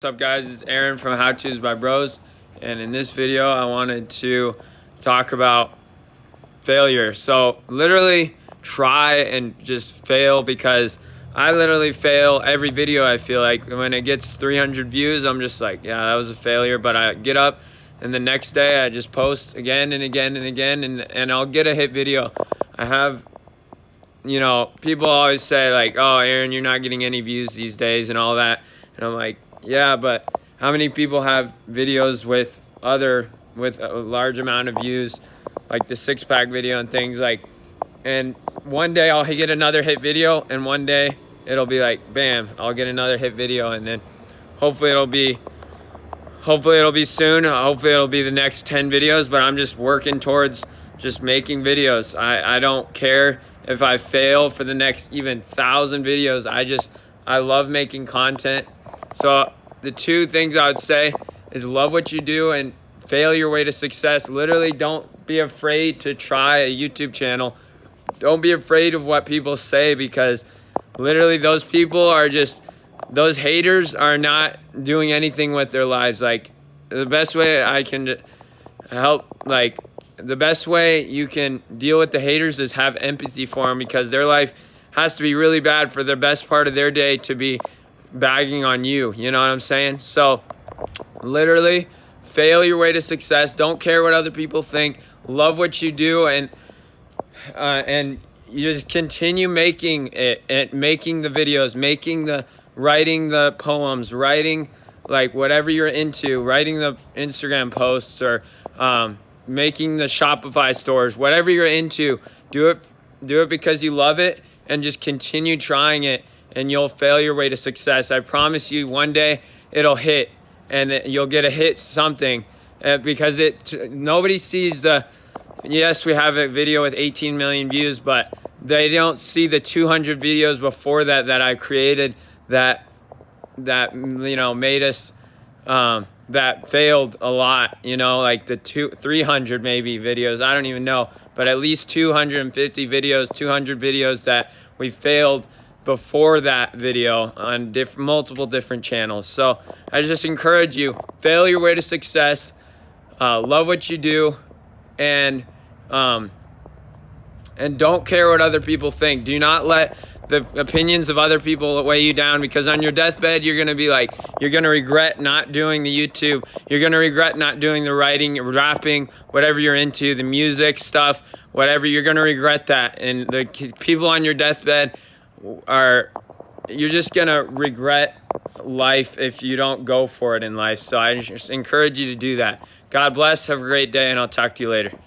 What's up guys, it's Aaron from How To's by Bros, and in this video I wanted to talk about failure. So literally try and just fail, because I literally fail every video. I feel like when it gets 300 views I'm just like, yeah, that was a failure, but I get up and the next day I just post again and again and again, and I'll get a hit video. I have, people always say like, oh Aaron, you're not getting any views these days and all that, and I'm like, yeah, but how many people have videos with a large amount of views, like the six-pack video and things like, and one day I'll get another hit video, and one day it'll be like, bam, I'll get another hit video, and then hopefully it'll be soon. Hopefully it'll be the next 10 videos, but I'm just working towards just making videos. I don't care if I fail for the next even 1,000 videos. I love making content. So the two things I would say is love what you do and fail your way to success. Literally, don't be afraid to try a YouTube channel. Don't be afraid of what people say, because literally those haters are not doing anything with their lives. Like, the best way I can help, like, the best way you can deal with the haters is have empathy for them, because their life has to be really bad for the best part of their day to be bagging on you. You know what I'm saying? So literally fail your way to success. Don't care what other people think. Love what you do, and you just continue making it, and making the videos, writing the poems, writing like whatever you're into, writing the Instagram posts, or making the Shopify stores, whatever you're into. Do it because you love it, and just continue trying it, and you'll fail your way to success. I promise you, one day it'll hit, and you'll get a hit something, because nobody sees yes, we have a video with 18 million views, but they don't see the 200 videos before that I created that made us, that failed a lot, like the 300 maybe videos, I don't even know, but at least 250 videos, 200 videos that we failed before that video on multiple different channels. So I just encourage you, fail your way to success, love what you do, and don't care what other people think. Do not let the opinions of other people weigh you down, because on your deathbed you're gonna be like, you're gonna regret not doing the YouTube, you're gonna regret not doing the writing, rapping, whatever you're into, the music stuff, whatever, you're gonna regret that. And the people on your deathbed you're just gonna regret life if you don't go for it in life. So I just encourage you to do that. God bless, have a great day, and I'll talk to you later.